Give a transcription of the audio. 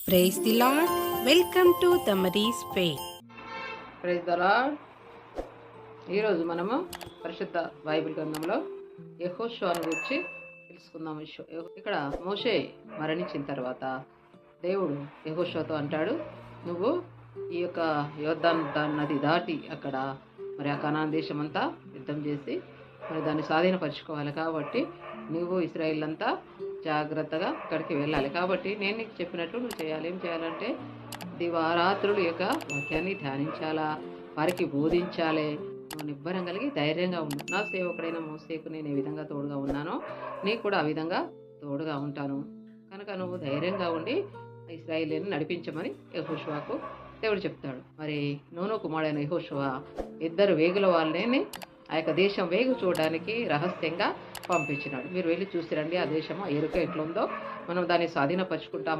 Praise the lord. Welcome to తమరీస్ faith. Praise the lord. ఈరోజు మనము పరిశుద్ధ బైబిల్ గ్రంథంలో యెహోషువను గురించి తెలుసుకుందాం. ఇక్కడ మోషే మరణించిన తర్వాత దేవుడు యెహోషువతో అంటాడు, నువ్వు ఈ యొక్క యోర్దాను నది దాటి అక్కడ మరి ఆ కనాన్ దేశం అంతా యుద్ధం చేసి మరి దాన్ని స్వాధీనపరచుకోవాలి. కాబట్టి నువ్వు ఇశ్రాయేల్ అంతా జాగ్రత్తగా అక్కడికి వెళ్ళాలి. కాబట్టి నేను నీకు చెప్పినట్లు నువ్వు చేయాలి. ఏం చేయాలంటే దివారాత్రులు యొక్క వాక్యాన్ని ధ్యానించాలా, వారికి బోధించాలి. నువ్వు నిబ్బరం కలిగి ధైర్యంగా ఉండు. నా సేవకుడైన మోసేకు నేను ఏ విధంగా తోడుగా ఉన్నానో నీకు కూడా ఆ విధంగా తోడుగా ఉంటాను. కనుక నువ్వు ధైర్యంగా ఉండి ఇశ్రాయేలును నడిపించమని యెహోషువకు దేవుడు చెప్తాడు. మరి నూను కుమారుడైన యెహోషువ ఇద్దరు వేగుల వాళ్ళని ఆ యొక్క దేశం వేగు చూడడానికి రహస్యంగా పంపించినాడు. మీరు వెళ్ళి చూసిరండి, ఆ దేశము ఎరుక ఎట్లుందో, మనం దాన్ని స్వాధీనపరుచుకుంటామని